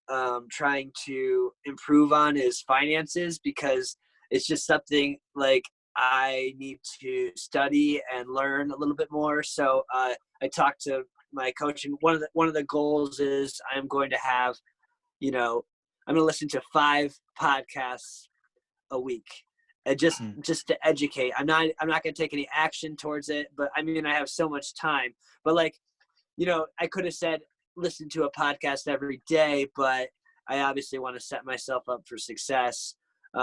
trying to improve on is finances, because it's just something like I need to study and learn a little bit more. So I talked to my coach, and one of the goals is I'm going to have, I'm going to listen to 5 podcasts a week. And just to educate. I'm not going to take any action towards it, but I mean, I have so much time. But like, I could have said listen to a podcast every day, but I obviously want to set myself up for success.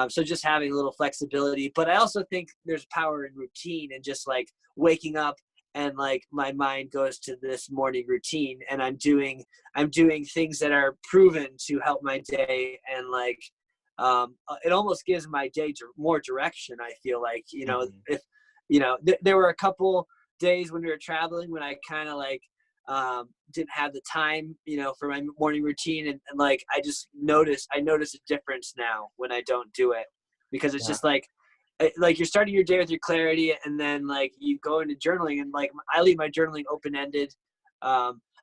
So just having a little flexibility. But I also think there's power in routine, and just like waking up and like my mind goes to this morning routine, and I'm doing things that are proven to help my day, and like it almost gives my day more direction. I feel like, if, there were a couple days when we were traveling when I kind of like didn't have the time, for my morning routine. And like, I notice a difference now when I don't do it, because it's just like you're starting your day with your clarity, and then like you go into journaling, and like I leave my journaling open-ended.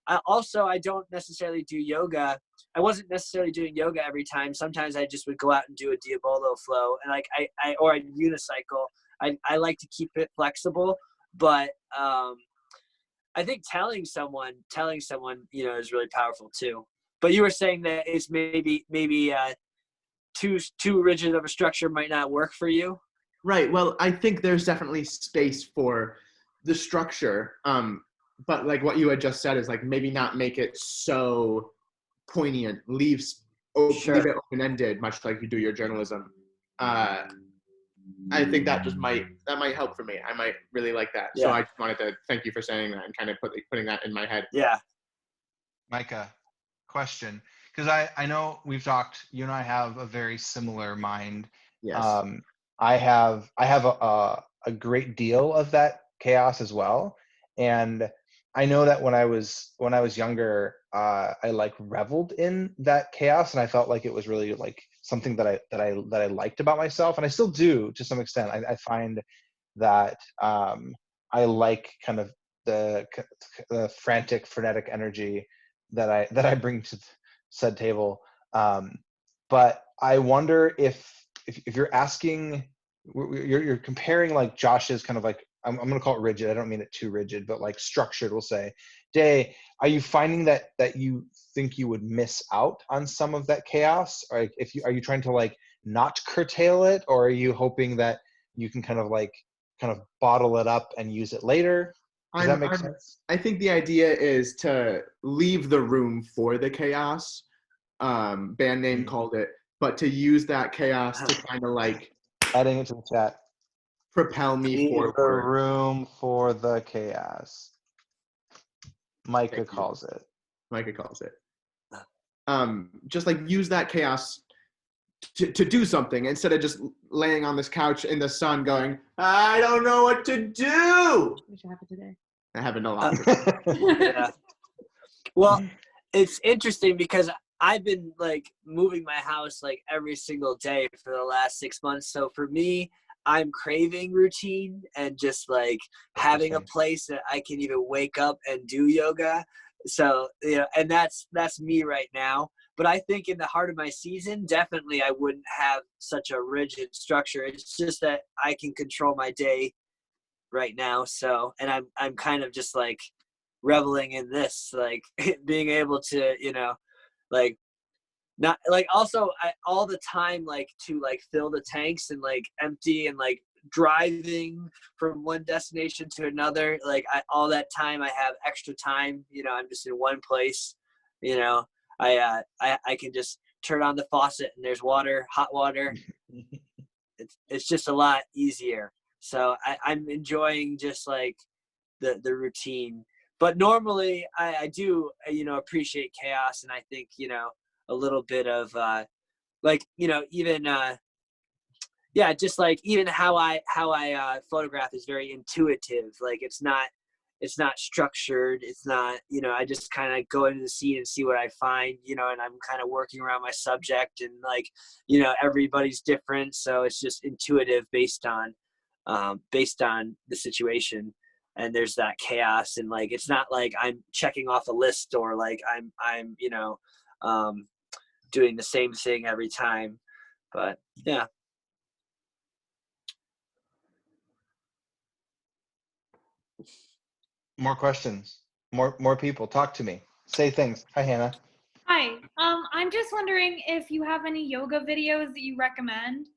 I don't necessarily do yoga. I wasn't necessarily doing yoga every time. Sometimes I just would go out and do a diablo flow, and like I or a unicycle. I like to keep it flexible, but I think telling someone, is really powerful too. But you were saying that it's maybe too rigid of a structure might not work for you. Right. Well, I think there's definitely space for the structure. But like what you had just said is like maybe not make it so poignant. Leave it open-ended, much like you do your journalism. I think that might help for me. I might really like that. Yeah. So I just wanted to thank you for saying that and kind of putting that in my head. Yeah. Micah, question. Because I know we've talked, you and I have a very similar mind. Yes. I have a great deal of that chaos as well. And I know that when I was younger, I like reveled in that chaos, and I felt like it was really like something that I liked about myself, and I still do to some extent. I find that I like kind of the frantic, frenetic energy that I bring to said table. But I wonder if you're asking, you're comparing like Josh's kind of like, I'm going to call it rigid. I don't mean it too rigid, but like structured, we'll say. Day, are you finding that you think you would miss out on some of that chaos? Or are you trying to like not curtail it, or are you hoping that you can kind of bottle it up and use it later? Does that make sense? I think the idea is to leave the room for the chaos. Band name called it, but to use that chaos to kind of like adding it to the chat. Propel me forward. The room for the chaos. Micah calls it. Just like use that chaos to do something instead of just laying on this couch in the sun going, I don't know what to do. Which happened today. That happened a lot. Yeah. Well, it's interesting because I've been like moving my house like every single day for the last 6 months. So for me, I'm craving routine and just like having a place that I can even wake up and do yoga. So, and that's me right now. But I think in the heart of my season, definitely I wouldn't have such a rigid structure. It's just that I can control my day right now. So, and I'm kind of just like reveling in this, like being able to, like not like also all the time, like to like fill the tanks and like empty and like driving from one destination to another. Like all that time I have extra time, I'm just in one place, I can just turn on the faucet and there's water, hot water. It's just a lot easier. So I'm enjoying just like the routine. But normally I do, appreciate chaos. And I think, a little bit of like, even, just like even how I photograph is very intuitive. Like it's not structured. It's not, I just kind of go into the scene and see what I find, and I'm kind of working around my subject and like, everybody's different. So it's just intuitive based on the situation. And there's that chaos, and like it's not like I'm checking off a list or like I'm doing the same thing every time. But yeah. More questions. More people. Talk to me. Say things. Hi, Hannah. Hi. I'm just wondering if you have any yoga videos that you recommend,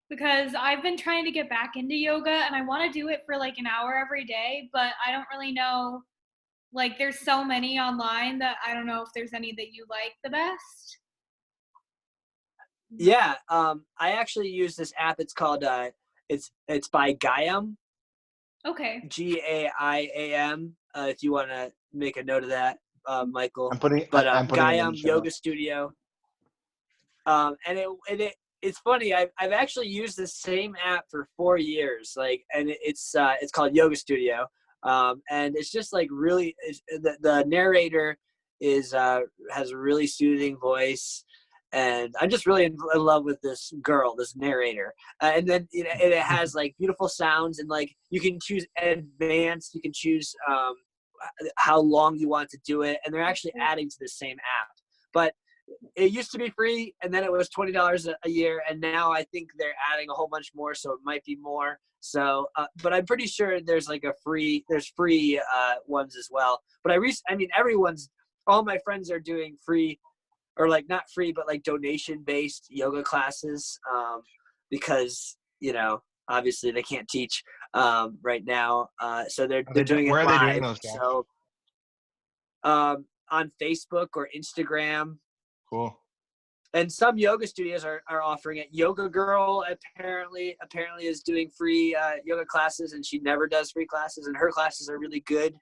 because I've been trying to get back into yoga and I want to do it for like an hour every day, but I don't really know, like there's so many online that I don't know if there's any that you like the best. Yeah, I actually use this app. It's called it's by Gaiam. Okay. Gaiam. If you want to make a note of that, Michael. I'm putting Gaiam Yoga Studio. And it's funny. I've actually used the same app for 4 years. Like, and it's called Yoga Studio. And it's just like really, the narrator has a really soothing voice. And I'm just really in love with this girl, this narrator. And then it has like beautiful sounds, and like you can choose advanced, you can choose how long you want to do it, and they're actually adding to the same app. But it used to be free, and then it was $20 a year, and now I think they're adding a whole bunch more, so it might be more. So, but I'm pretty sure there's like free ones as well. But I mean, all my friends are doing free, or like not free, but like donation-based yoga classes, because obviously they can't teach right now, so they're doing it Where are live. they doing those, Josh? So, on Facebook or Instagram. Cool. And some yoga studios are offering it. Yoga Girl apparently is doing free yoga classes, and she never does free classes, and her classes are really good.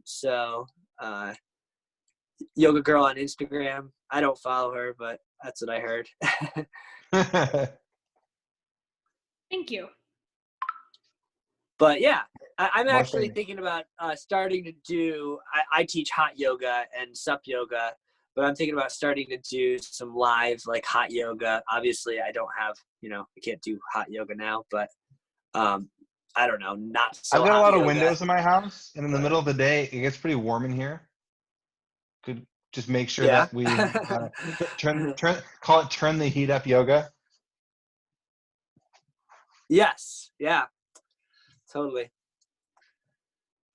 So Yoga Girl on Instagram. I don't follow her, but that's what I heard. Thank you. But yeah, I'm More actually things. thinking about starting to do. I teach hot yoga and sup yoga, but I'm thinking about starting to do some live like hot yoga. Obviously, I don't have, I can't do hot yoga now, but I don't know, not so I've got a hot lot of yoga. windows in my house, and in the middle of the day, it gets pretty warm in here. Could just make sure Yeah. that we turn the heat up yoga. Yes. Yeah. Totally.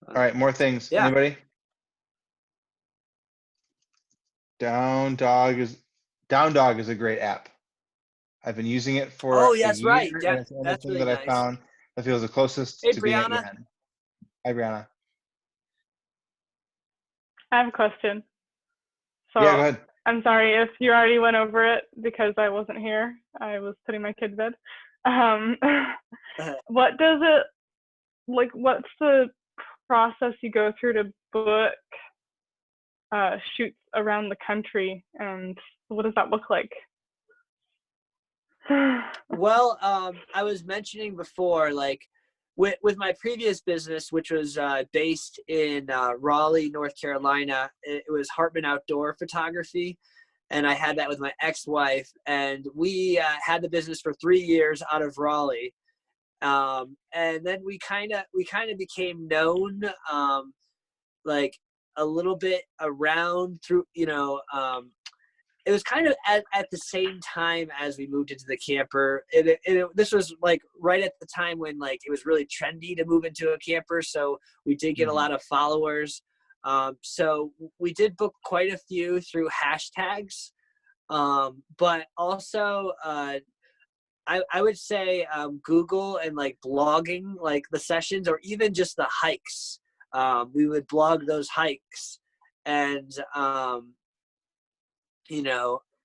All right, more things. Yeah. Anybody? Down Dog is a great app. I've been using it for Oh, a yes, year, right. and Yeah, it's the only that's thing really that I nice. found that feels the closest Hey, to being a Brianna. Yen. Hi, Brianna. I have a question. So Yeah, go ahead. I'm sorry if you already went over it because I wasn't here. I was putting my kid to bed. What's the process you go through to book shoots around the country, and what does that look like? Well, I was mentioning before, like with my previous business, which was based in Raleigh, North Carolina, it was Hartman Outdoor Photography. And I had that with my ex-wife, and we had the business for 3 years out of Raleigh. And then we kind of became known, like a little bit around through, it was kind of at the same time as we moved into the camper. This was like right at the time when like it was really trendy to move into a camper. So we did get a lot of followers. So we did book quite a few through hashtags. But also I would say Google and like blogging, like the sessions or even just the hikes. We would blog those hikes, and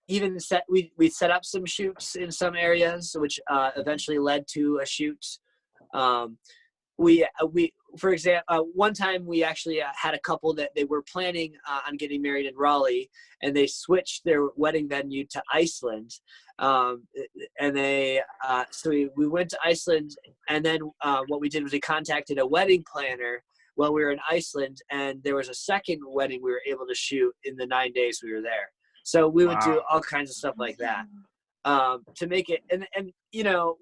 even we set up some shoots in some areas, which eventually led to a shoot. We for example, one time we actually had a couple that they were planning on getting married in Raleigh, and they switched their wedding venue to Iceland. And they so we went to Iceland, and then what we did was we contacted a wedding planner while we were in Iceland, and there was a second wedding we were able to shoot in the 9 days we were there. So we would do all kinds of stuff like that to make it and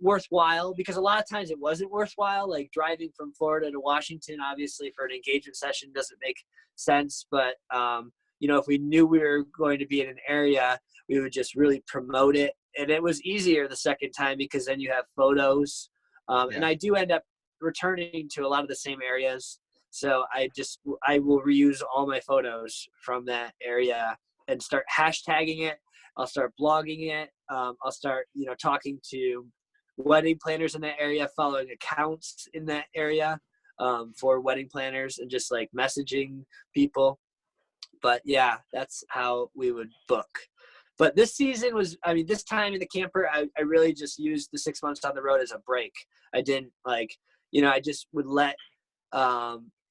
worthwhile, because a lot of times it wasn't worthwhile. Like driving from Florida to Washington, obviously for an engagement session doesn't make sense. But if we knew we were going to be in an area, we would just really promote it, and it was easier the second time because then you have photos. And I do end up returning to a lot of the same areas. So I will reuse all my photos from that area and start hashtagging it. I'll start blogging it. I'll start, talking to wedding planners in that area, following accounts in that area for wedding planners, and just like messaging people. But yeah, that's how we would book. But this season this time in the camper, I really just used the 6 months on the road as a break. I didn't I just would let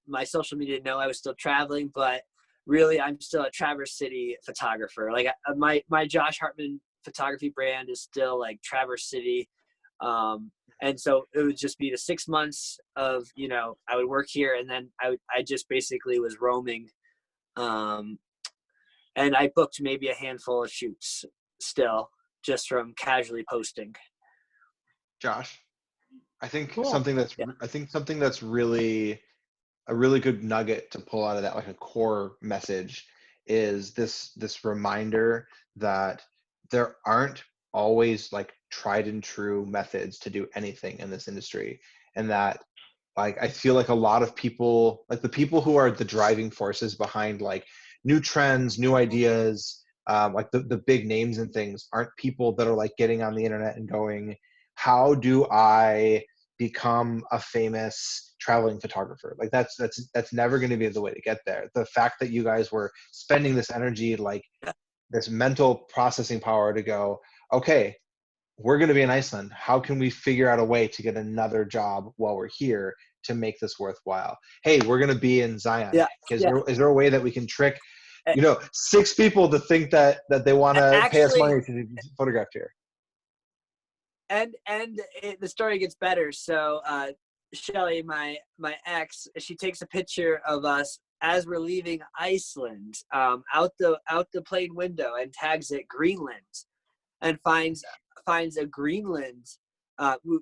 my social media know I was still traveling, but really I'm still a Traverse City photographer. Like my Josh Hartman photography brand is still like Traverse City. And so it would just be the 6 months of, I would work here, and then I just basically was roaming. And I booked maybe a handful of shoots still just from casually posting. Josh, I think Cool. something that's really a really good nugget to pull out of that, like a core message, is this reminder that there aren't always like tried and true methods to do anything in this industry, and that like I feel like a lot of people, like the people who are the driving forces behind like new trends, new ideas, like the big names and things, aren't people that are like getting on the internet and going, how do I become a famous traveling photographer? Like that's never going to be the way to get there. The fact that you guys were spending this energy, like this mental processing power to go, okay, we're going to be in Iceland. How can we figure out a way to get another job while we're here to make this worthwhile? Hey, we're going to be in Zion. Yeah. Is there a way that we can trick, 6 people to think that they want to pay us money to be photographed here? And the story gets better. So Shelly, my ex, she takes a picture of us as we're leaving Iceland, out the plane window, and tags it Greenland, and finds a Greenland.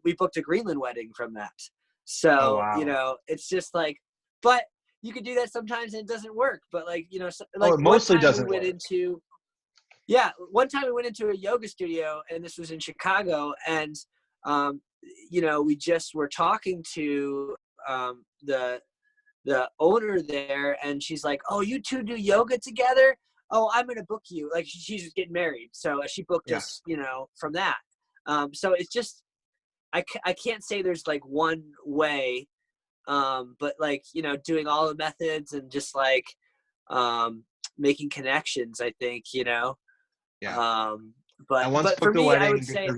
We booked a Greenland wedding from that. So Oh, wow. it's just like, but you could do that sometimes and it doesn't work. But like It mostly doesn't work. One time we went into a yoga studio, and this was in Chicago, and we just were talking to the owner there, and she's like, "Oh, you two do yoga together? Oh, I'm gonna book you." Like she's just getting married, so she booked us, from that. So it's just I can't say there's like one way, but like doing all the methods and just like making connections. I think Yeah. But I once for booked a me, wedding. I would say,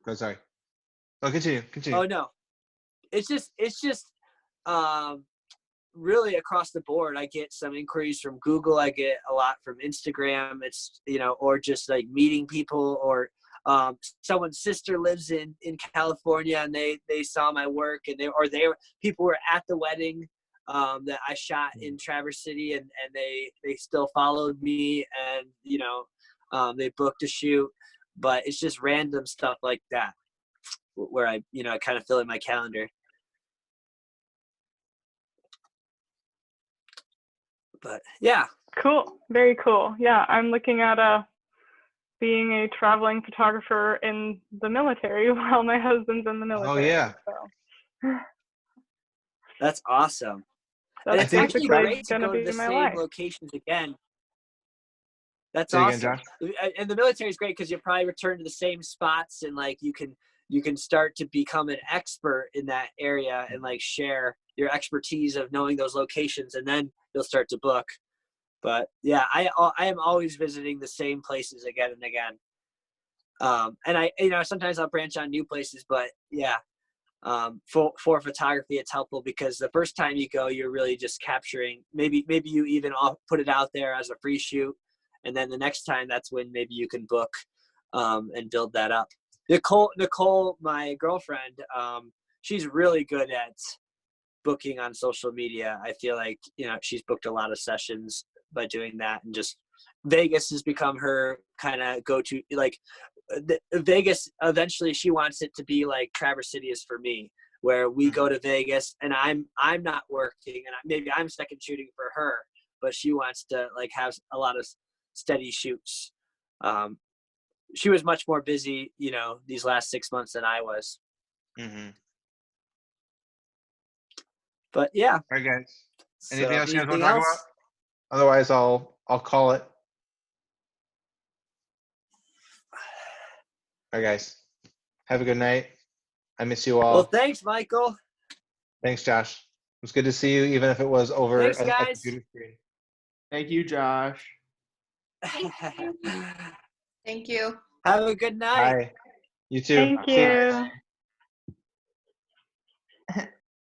Oh, sorry. Oh, continue. oh no, it's just really across the board. I get some inquiries from Google. I get a lot from Instagram. It's or just like meeting people, or someone's sister lives in California, and they saw my work, and people were at the wedding that I shot in Traverse City, and they still followed me, and they booked a shoot. But it's just random stuff like that where I kind of fill in my calendar. But yeah. Cool. Very cool. Yeah, I'm looking at being a traveling photographer in the military while my husband's in the military. Oh, yeah. So. That's awesome. That's and it's actually great to gonna go to be the my same life. locations again. That's Say awesome. again, Josh? And the military is great because you probably return to the same spots, and like you can start to become an expert in that area and like share your expertise of knowing those locations, and then you'll start to book. But yeah, I am always visiting the same places again and again. And I sometimes I'll branch on new places, but yeah, for photography, it's helpful because the first time you go, you're really just capturing. Maybe you even put it out there as a free shoot, and then the next time, that's when maybe you can book and build that up. Nicole, my girlfriend, she's really good at booking on social media. I feel like she's booked a lot of sessions by doing that, and just Vegas has become her kind of go-to. Like Vegas, eventually she wants it to be like Traverse City is for me, where we go to Vegas and I'm not working, and maybe I'm second shooting for her, but she wants to like have a lot of steady shoots. She was much more busy, these last 6 months than I was. Mm-hmm. But yeah. All right, guys. Anything else you guys want to else? talk about? Otherwise, I'll call it. All right, guys. Have a good night. I miss you all. Well, thanks, Michael. Thanks, Josh. It was good to see you, even if it was over Thanks, a guys. computer screen. Thank you, Josh. Thank you. Have a good night. Bye. You too. Thank See you. you.